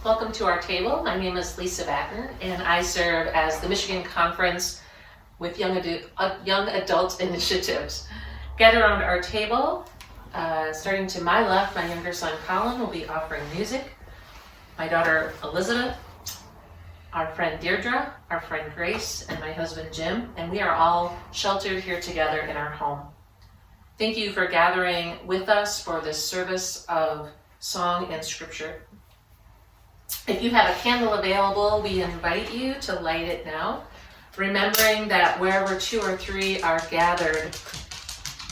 Welcome to our table. My name is Lisa Batten, and I serve as the Michigan Conference with Young Adult Initiatives. Gather around our table. Starting to my left, my younger son Colin will be offering music. My daughter Elizabeth, our friend Deirdre, our friend Grace, and my husband Jim, and we are all sheltered here together in our home. Thank you for gathering with us for this service of song and scripture. If you have a candle available, we invite you to light it now, remembering that wherever two or three are gathered,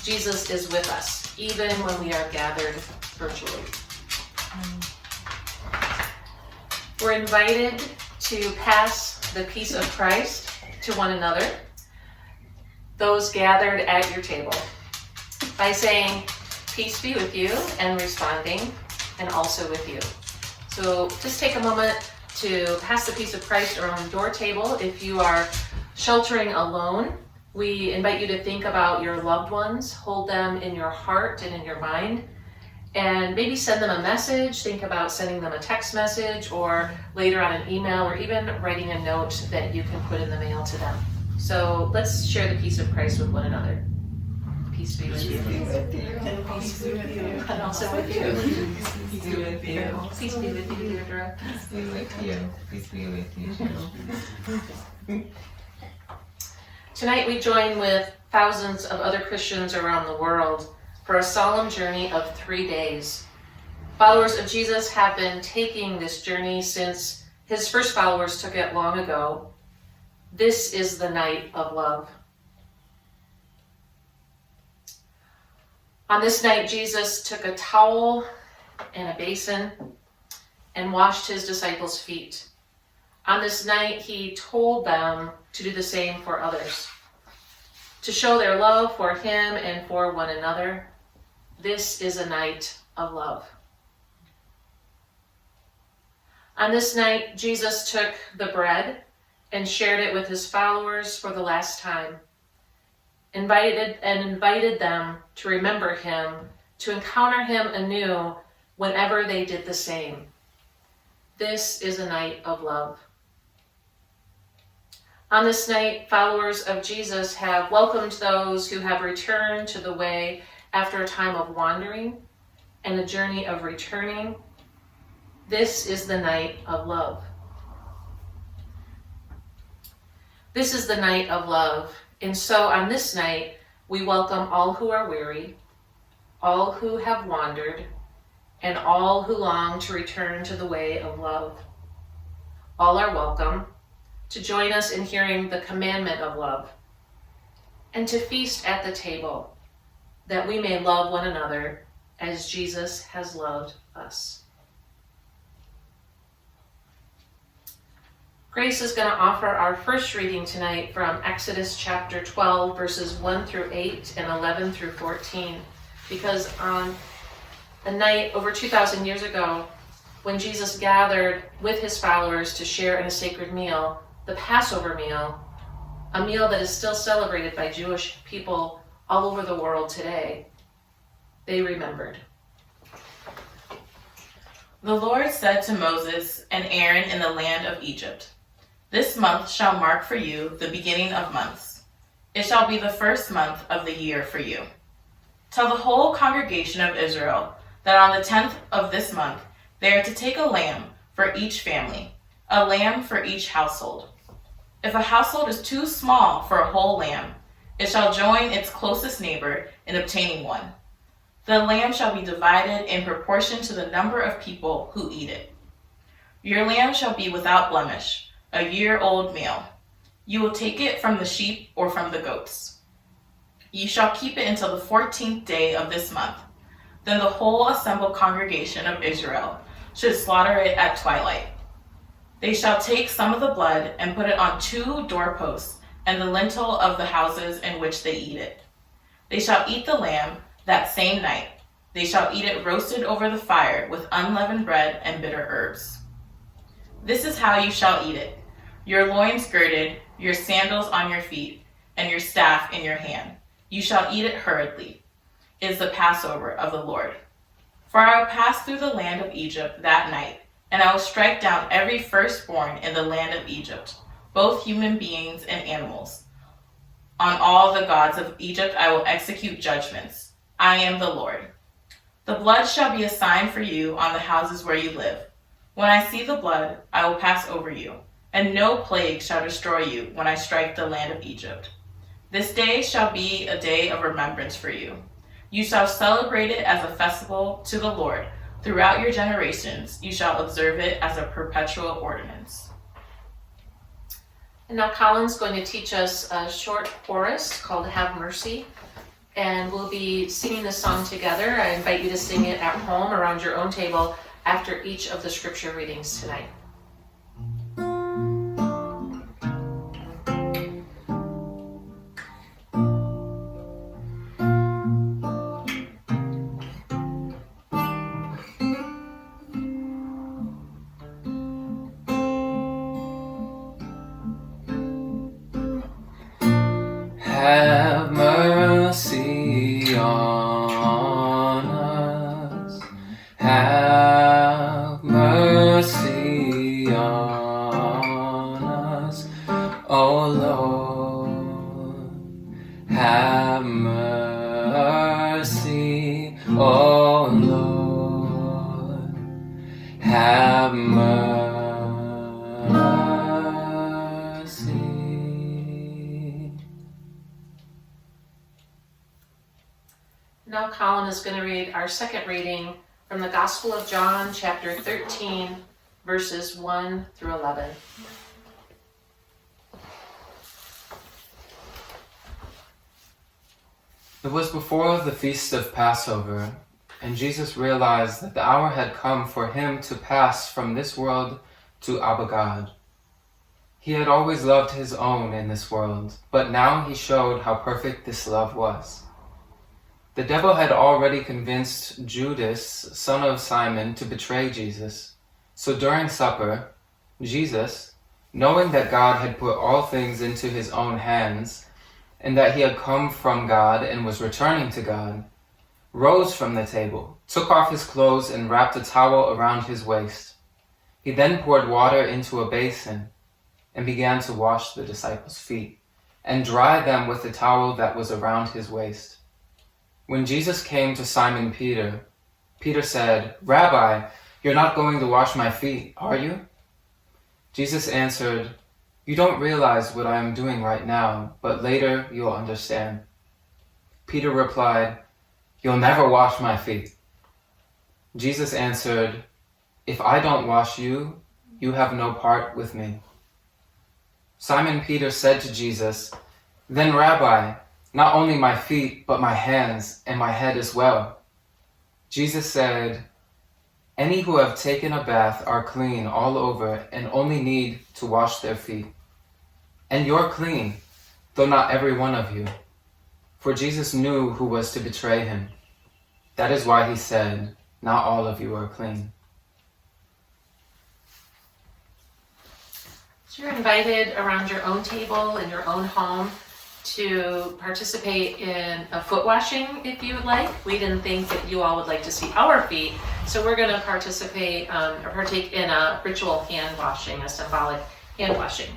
Jesus is with us, even when we are gathered virtually. We're invited to pass the peace of Christ to one another, those gathered at your table, by saying, "Peace be with you," and responding, "and also with you." So just take a moment to pass the peace of Christ around your table. If you are sheltering alone, we invite you to think about your loved ones, hold them in your heart and in your mind, and maybe send them a message. Think about sending them a text message or later on an email, or even writing a note that you can put in the mail to them. So let's share the peace of Christ with one another. Peace be with you. And peace be with you. And also with you. Peace be with you. Peace be with you, Deirdre. Peace be with you. Peace be with you. Tonight we join with thousands of other Christians around the world for a solemn journey of 3 days. Followers of Jesus have been taking this journey since his first followers took it long ago. This is the night of love. On this night, Jesus took a towel and a basin and washed his disciples' feet. On this night, he told them to do the same for others, to show their love for him and for one another. This is a night of love. On this night, Jesus took the bread and shared it with his followers for the last time, invited them to remember him, to encounter him anew whenever they did the same. This is a night of love. On this night, followers of Jesus have welcomed those who have returned to the way after a time of wandering and a journey of returning. This is the night of love. This is the night of love. And so on this night, we welcome all who are weary, all who have wandered, and all who long to return to the way of love. All are welcome to join us in hearing the commandment of love and to feast at the table, that we may love one another as Jesus has loved us. Grace is going to offer our first reading tonight from Exodus chapter 12, verses 1 through 8 and 11 through 14, because on a night over 2,000 years ago, when Jesus gathered with his followers to share in a sacred meal, the Passover meal, a meal that is still celebrated by Jewish people all over the world today, they remembered. The Lord said to Moses and Aaron in the land of Egypt, "This month shall mark for you the beginning of months. It shall be the first month of the year for you. Tell the whole congregation of Israel that on the 10th of this month they are to take a lamb for each family, a lamb for each household. If a household is too small for a whole lamb, it shall join its closest neighbor in obtaining one. The lamb shall be divided in proportion to the number of people who eat it. Your lamb shall be without blemish, a year-old male. You will take it from the sheep or from the goats. You shall keep it until the 14th day of this month. Then the whole assembled congregation of Israel should slaughter it at twilight. They shall take some of the blood and put it on 2 doorposts and the lintel of the houses in which they eat it. They shall eat the lamb that same night. They shall eat it roasted over the fire with unleavened bread and bitter herbs. This is how you shall eat it: your loins girded, your sandals on your feet, and your staff in your hand. You shall eat it hurriedly. It is the Passover of the Lord. For I will pass through the land of Egypt that night, And I will strike down every firstborn in the land of Egypt, both human beings and animals. On all the gods of Egypt I will execute judgments. I am the Lord. The blood shall be a sign for you on the houses where you live. When I see the blood, I will pass over you, and no plague shall destroy you when I strike the land of Egypt. This day shall be a day of remembrance for you. You shall celebrate it as a festival to the Lord. Throughout your generations, you shall observe it as a perpetual ordinance. And now Colin's going to teach us a short chorus called Have Mercy. And we'll be singing this song together. I invite you to sing it at home around your own table after each of the scripture readings tonight. Have mercy on us. Have mercy on us, O Lord. Have mercy, O Lord. Have mercy. Now Colin is going to read our second reading from the Gospel of John, chapter 13, verses 1 through 11. It was before the feast of Passover, and Jesus realized that the hour had come for him to pass from this world to Abba God. He had always loved his own in this world, but now he showed how perfect this love was. The devil had already convinced Judas, son of Simon, to betray Jesus. So during supper, Jesus, knowing that God had put all things into his own hands, and that he had come from God and was returning to God, rose from the table, took off his clothes, and wrapped a towel around his waist. He then poured water into a basin and began to wash the disciples' feet and dry them with the towel that was around his waist. When Jesus came to Simon Peter, Peter said, "Rabbi, you're not going to wash my feet, are you?" Jesus answered, "You don't realize what I am doing right now, but later you'll understand." Peter replied, "You'll never wash my feet." Jesus answered, "If I don't wash you, you have no part with me." Simon Peter said to Jesus, "Then, Rabbi, not only my feet, but my hands and my head as well." Jesus said, "Any who have taken a bath are clean all over and only need to wash their feet. And you're clean, though not every one of you." For Jesus knew who was to betray him. That is why he said, "Not all of you are clean." So you're invited around your own table in your own home to participate in a foot washing if you would like. We didn't think that you all would like to see our feet, so we're going to partake in a ritual hand washing, a symbolic hand washing.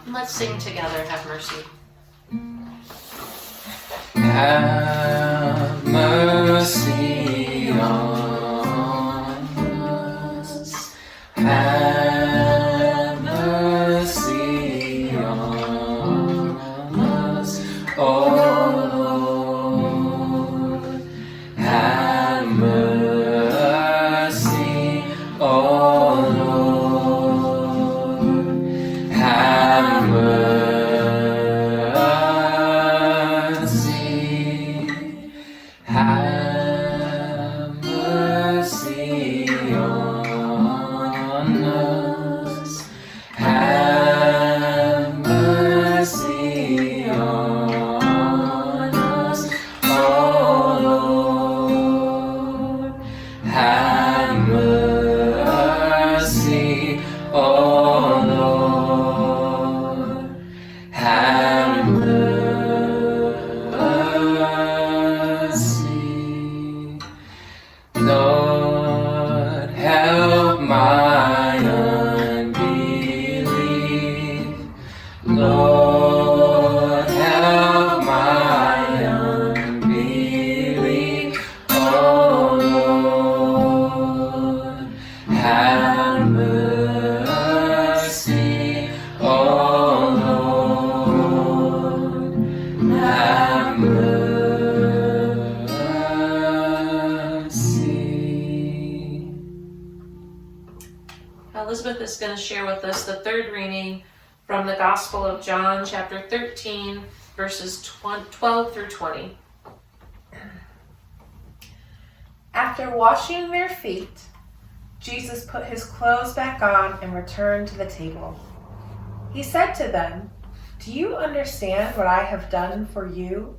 Let's sing together, Have Mercy. Have mercy on us. Have mercy on us, oh Lord. Have mercy, oh Lord. Have mercy. Have mercy on us. Have mercy on us, oh Lord. Have mercy, oh Lord. Have mercy. Lord, help my unbelief. Lord, help my unbelief. Oh Lord, have mercy. Oh Lord, have mercy. Elizabeth is going to share with us the third reading from the Gospel of John, chapter 13, verses 12 through 20. After washing their feet, Jesus put his clothes back on and returned to the table. He said to them, "Do you understand what I have done for you?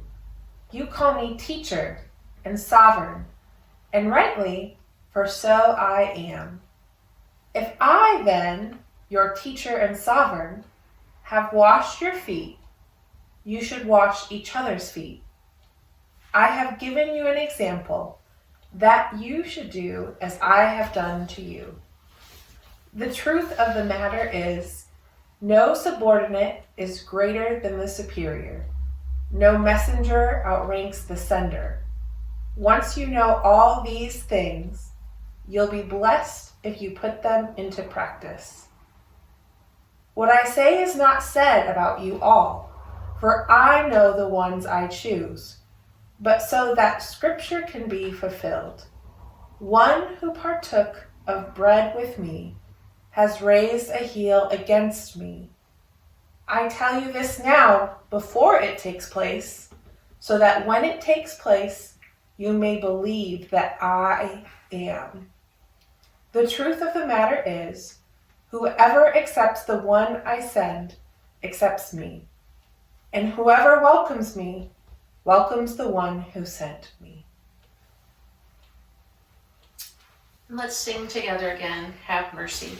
You call me teacher and sovereign, and rightly, for so I am. If I then, your teacher and sovereign, have washed your feet, you should wash each other's feet. I have given you an example that you should do as I have done to you. The truth of the matter is, no subordinate is greater than the superior. No messenger outranks the sender. Once you know all these things, you'll be blessed if you put them into practice. What I say is not said about you all, for I know the ones I choose, but so that scripture can be fulfilled. One who partook of bread with me has raised a heel against me. I tell you this now before it takes place, so that when it takes place, you may believe that I am. The truth of the matter is, whoever accepts the one I send accepts me, and whoever welcomes me welcomes the one who sent me." Let's sing together again, Have Mercy.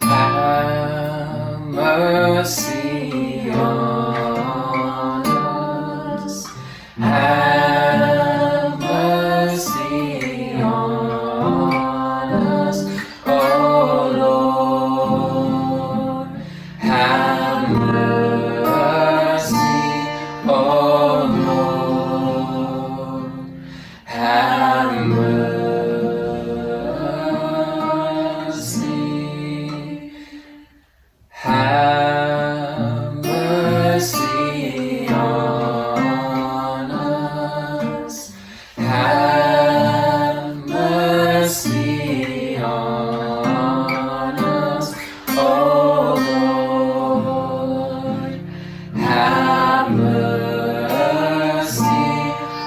Have mercy on us. have mercy. Have mercy on us. Have mercy on us, O Lord. Have mercy,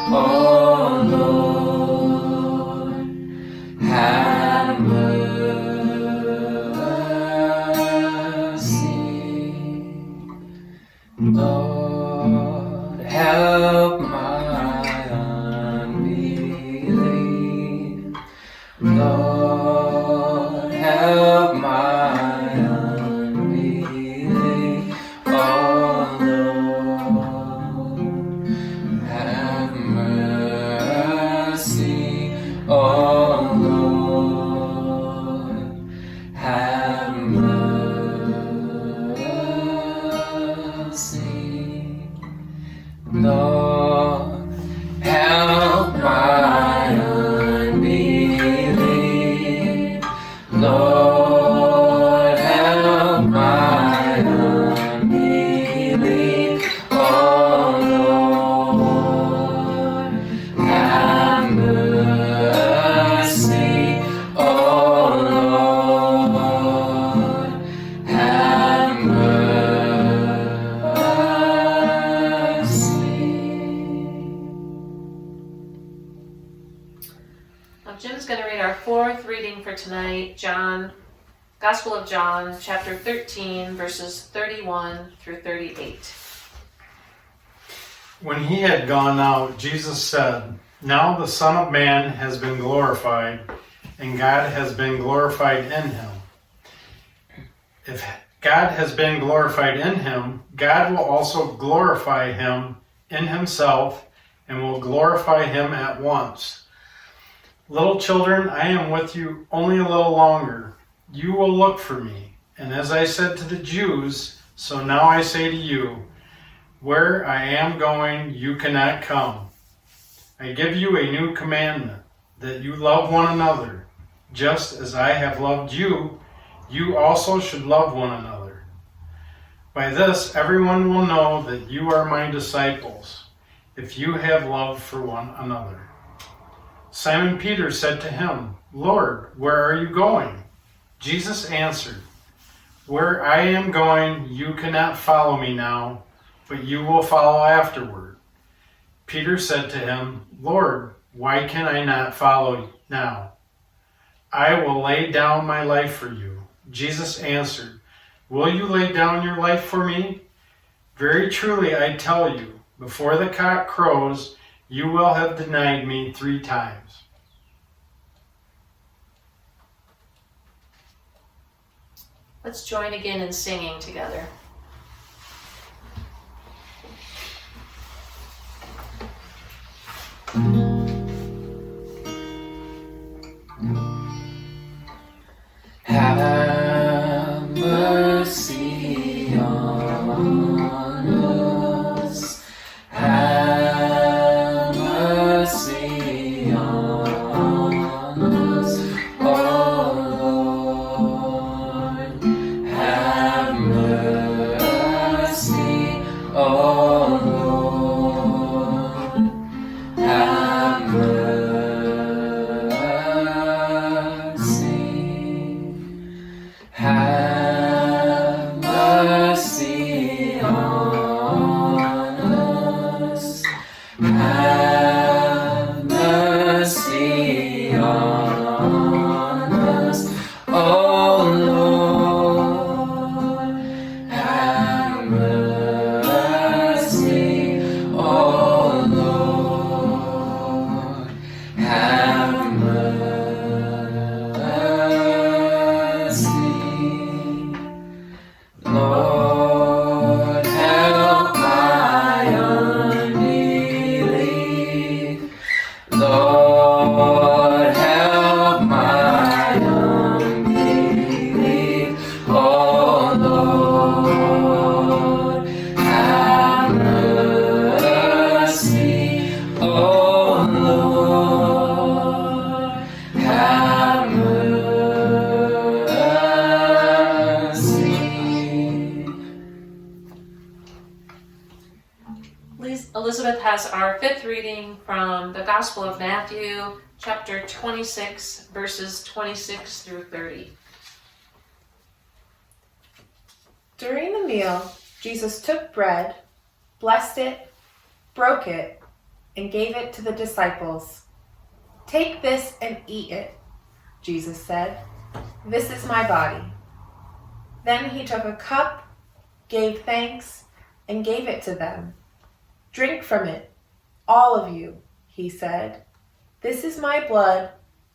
O Lord. Have mercy. Lord, help my unbelief. Lord, help my unbelief. Oh Lord, have mercy. Oh Lord, have mercy. Lord, help my unbelief. Lord, help my unbelief. Oh Lord, have mercy. Oh Lord, have mercy. Now Jim's going to read our fourth reading for tonight, Gospel of John, chapter 13, verses 31 through 38. When he had gone out, Jesus said, "Now the Son of Man has been glorified, and God has been glorified in him. If God has been glorified in him, God will also glorify him in himself, and will glorify him at once. Little children, I am with you only a little longer. You will look for me. And as I said to the Jews, so now I say to you, where I am going, you cannot come. I give you a new commandment, that you love one another. Just as I have loved you, you also should love one another. By this, everyone will know that you are my disciples, if you have love for one another." Simon Peter said to him, "Lord, where are you going?" Jesus answered, "Where I am going, you cannot follow me now, but you will follow afterward." Peter said to him, "Lord, why can I not follow now? I will lay down my life for you." Jesus answered, "Will you lay down your life for me? Very truly I tell you, before the cock crows, you will have denied me 3 times. Let's join again in singing together. Have mercy on us. Have mercy on us. Oh Lord, have mercy. Oh Lord, have mercy. Have mercy on us. Have mercy Gospel of Matthew, chapter 26, verses 26 through 30. During the meal, Jesus took bread, blessed it, broke it, and gave it to the disciples. "Take this and eat it," Jesus said. "This is my body." Then he took a cup, gave thanks, and gave it to them. "Drink from it, all of you," he said. "This is my blood,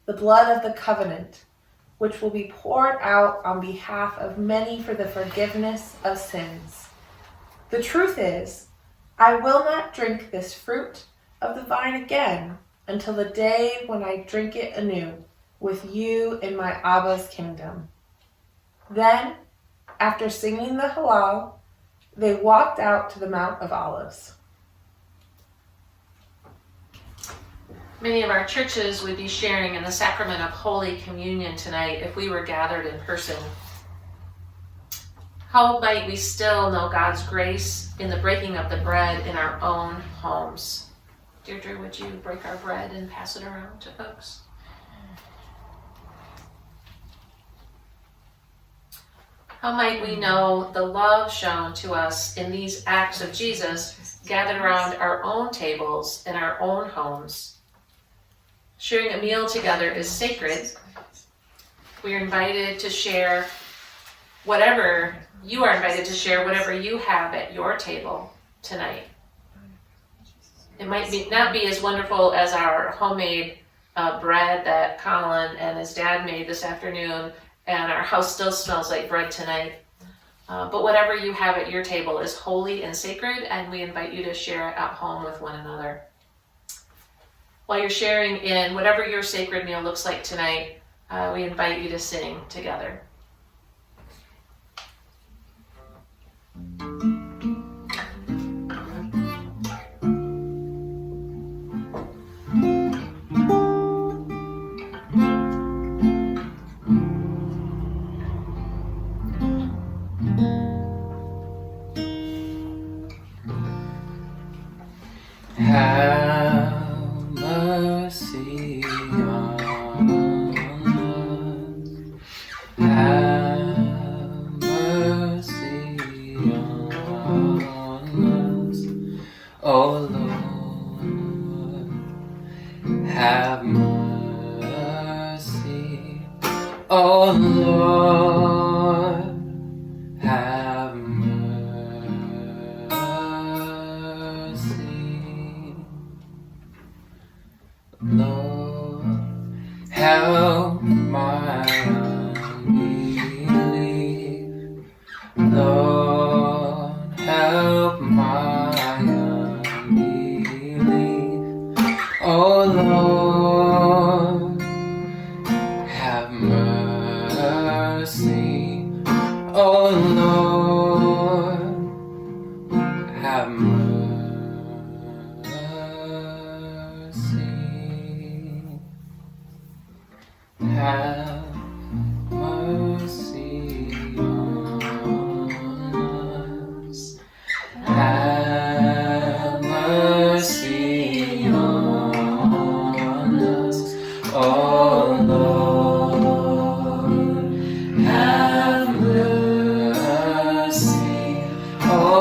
the blood of the covenant, which will be poured out on behalf of many for the forgiveness of sins. The truth is, I will not drink this fruit of the vine again until the day when I drink it anew with you in my Abba's kingdom." Then, after singing the Hallel, they walked out to the Mount of Olives. Many of our churches would be sharing in the sacrament of Holy Communion tonight if we were gathered in person. How might we still know God's grace in the breaking of the bread in our own homes? Deirdre, would you break our bread and pass it around to folks? How might we know the love shown to us in these acts of Jesus gathered around our own tables in our own homes? Sharing a meal together is sacred. We are invited to share whatever you are invited to share, whatever you have at your table tonight. It might not be as wonderful as our homemade bread that Colin and his dad made this afternoon, and our house still smells like bread tonight. But whatever you have at your table is holy and sacred, and we invite you to share it at home with one another. While you're sharing in whatever your sacred meal looks like tonight, we invite you to sing together. Have mercy on us. Have mercy on us. Oh Lord, have mercy. Oh Lord, have mercy. Lord, help my unbelief. Lord, help my unbelief. Oh Lord, have mercy. Oh Lord, have mercy. Have mercy on us. Have mercy on us. Oh Lord, have mercy. Oh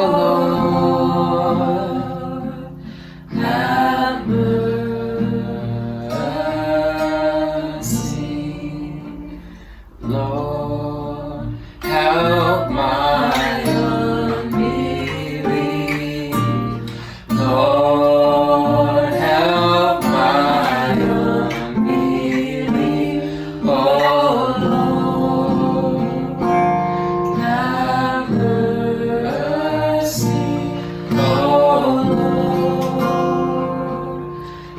Lord, have mercy. Lord, help my unbelief. Lord, help my unbelief. Oh Lord, have mercy. Oh Lord,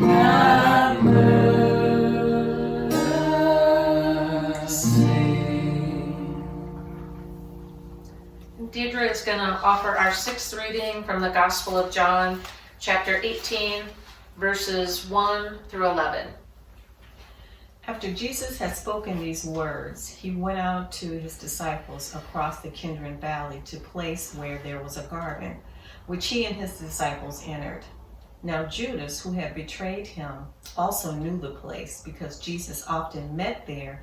have mercy. Deirdre is going to offer our sixth reading from the Gospel of John, chapter 18, verses 1 through 11. After Jesus had spoken these words, he went out to his disciples across the Kidron Valley to a place where there was a garden, which he and his disciples entered. Now Judas, who had betrayed him, also knew the place because Jesus often met there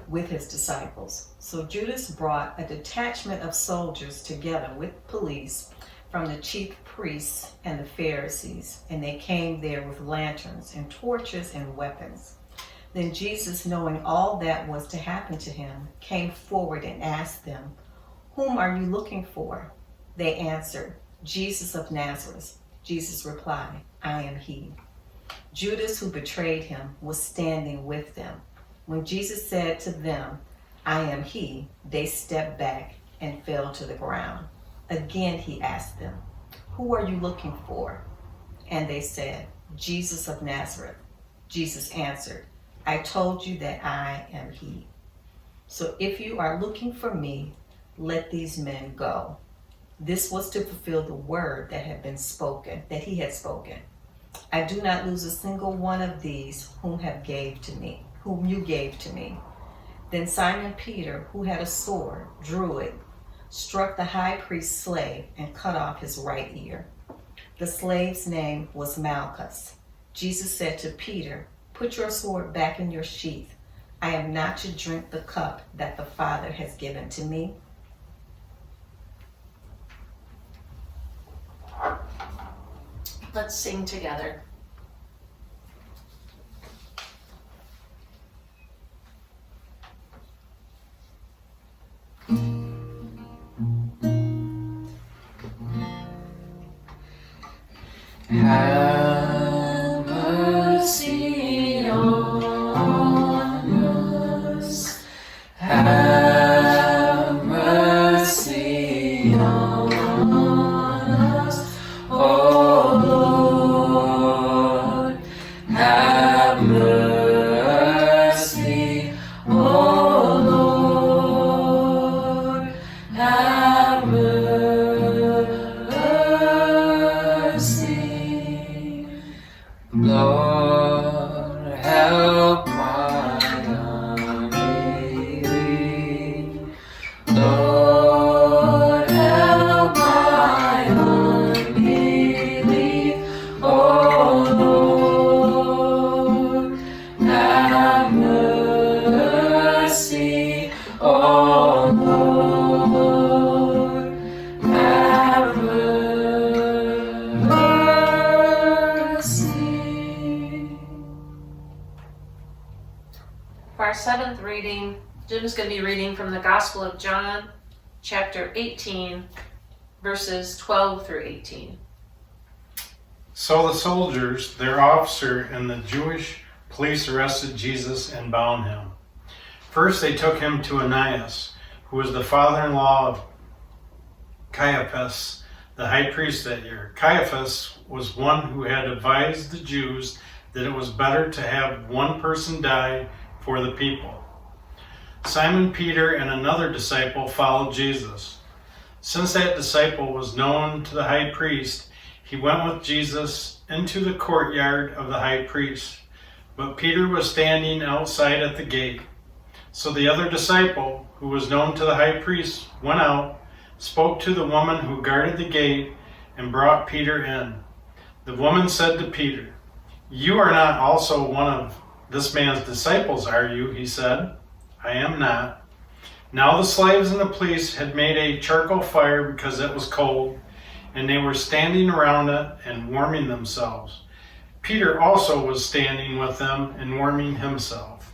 with his disciples. So Judas brought a detachment of soldiers together with police from the chief priests and the Pharisees, and they came there with lanterns and torches and weapons. Then Jesus, knowing all that was to happen to him, came forward and asked them, "Whom are you looking for?" They answered, "Jesus of Nazareth." Jesus replied, "I am he." Judas, who betrayed him, was standing with them. When Jesus said to them, "I am he," they stepped back and fell to the ground. Again he asked them, "Who are you looking for?" And they said, "Jesus of Nazareth." Jesus answered, "I told you that I am he. So if you are looking for me, let these men go." This was to fulfill the word that had been spoken, that he had spoken. "I do not lose a single one of these whom you gave to me." Then Simon Peter, who had a sword, drew it, struck the high priest's slave, and cut off his right ear. The slave's name was Malchus. Jesus said to Peter, "Put your sword back in your sheath. I am not to drink the cup that the Father has given to me." Let's sing together. Have mercy on us. Have mercy on us, O Lord. Have mercy, O Lord. Have mercy. Lord, help my unbelief. Lord, help my unbelief. Oh Lord, have mercy. Oh Lord, have mercy. For our seventh reading, Jim's going to be reading from the Gospel of John, chapter 18, verses 12 through 18. So the soldiers, their officer, and the Jewish police arrested Jesus and bound him. First they took him to Ananias, who was the father-in-law of Caiaphas, the high priest that year. Caiaphas was one who had advised the Jews that it was better to have one person die for the people. Simon Peter and another disciple followed Jesus. Since that disciple was known to the high priest, he went with Jesus into the courtyard of the high priest. But Peter was standing outside at the gate. So the other disciple, who was known to the high priest, went out, spoke to the woman who guarded the gate, and brought Peter in. The woman said to Peter, "You are not also one of this man's disciples, are you?" He said, "I am not." Now the slaves and the police had made a charcoal fire because it was cold, and they were standing around it and warming themselves. Peter also was standing with them and warming himself.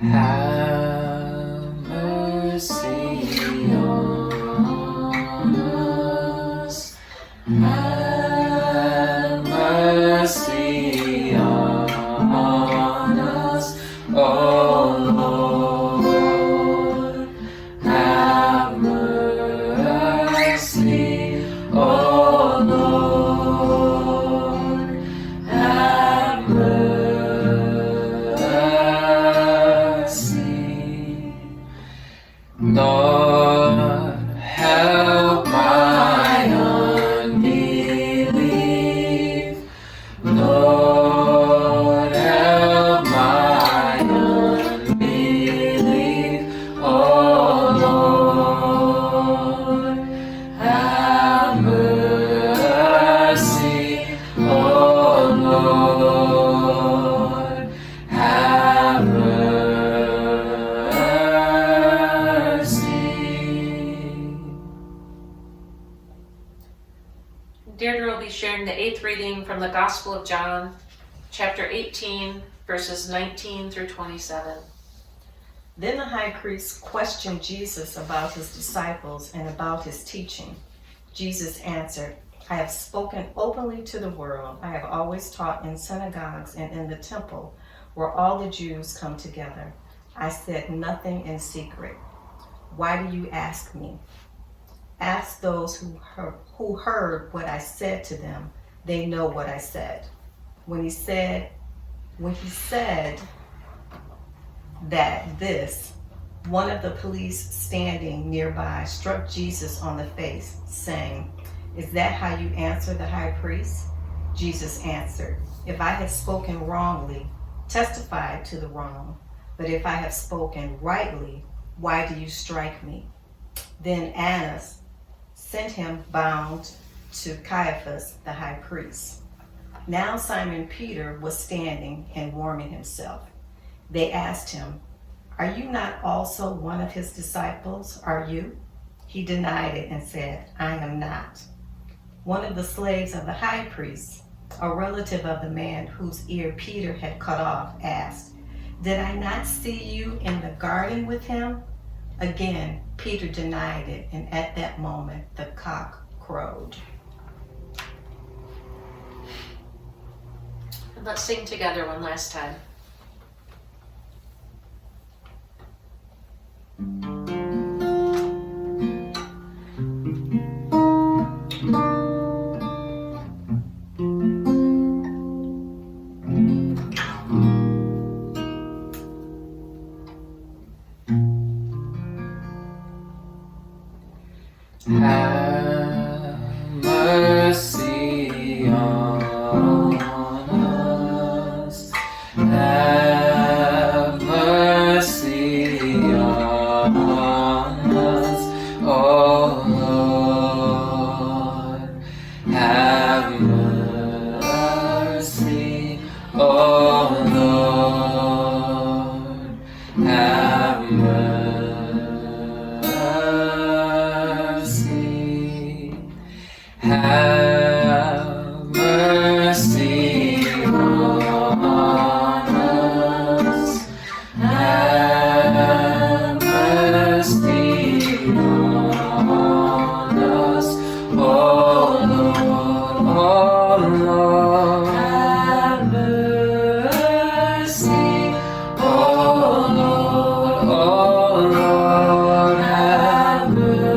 Have mercy on us. Have mercy on us, O Lord. Have mercy, O Lord. Have mercy. Deirdre will be sharing the 8th reading from the Gospel of John, chapter 18, verses 19 through 27. Then the high priest questioned Jesus about his disciples and about his teaching. Jesus answered, I have spoken openly to the world. I have always taught in synagogues and in the temple, where all the Jews come together. I said nothing in secret. Why do you ask me? Ask those who heard what I said to them. They know what I said. When he said that this, one of the police standing nearby struck Jesus on the face, saying, Is that how you answer the high priest? Jesus answered, If I have spoken wrongly, testify to the wrong. But if I have spoken rightly, why do you strike me? Then Annas sent him bound to Caiaphas, the high priest. Now Simon Peter was standing and warming himself. They asked him, Are you not also one of his disciples? Are you? He denied it and said, I am not. One of the slaves of the high priest, a relative of the man whose ear Peter had cut off, asked, Did I not see you in the garden with him? Again, Peter denied it, and at that moment the cock crowed. And let's sing together one last time. Have mercy on us. Have mercy on us, O Lord. Have mercy, O Lord. Have mercy. Have mercy on us. Have mercy on us, O Lord, O Lord. Have mercy, O Lord, O Lord. Have mercy.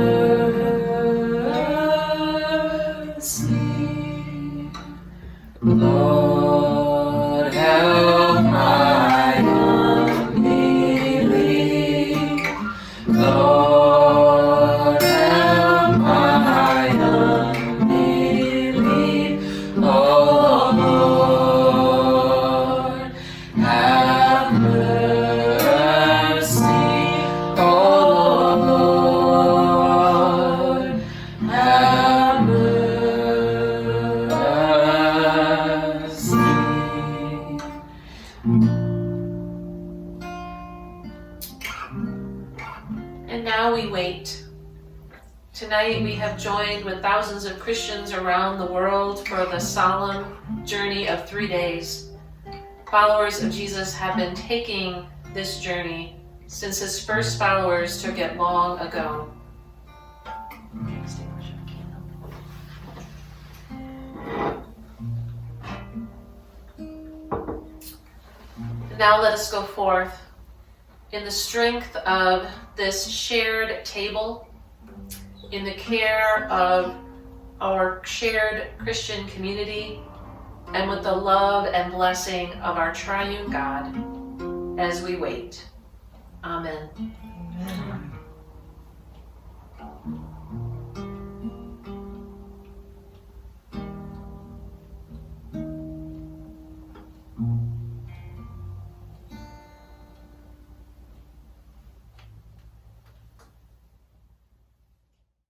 Lord, help my unbelief. Lord, help my unbelief. Oh Lord, have mercy. Oh Lord, have mercy. And now we wait. Tonight we have joined with thousands of Christians around the world for the solemn journey of 3 days. Followers of Jesus have been taking this journey since his first followers took it long ago. Now let us go forth in the strength of this shared table, in the care of our shared Christian community, and with the love and blessing of our triune God as we wait. Amen. Amen.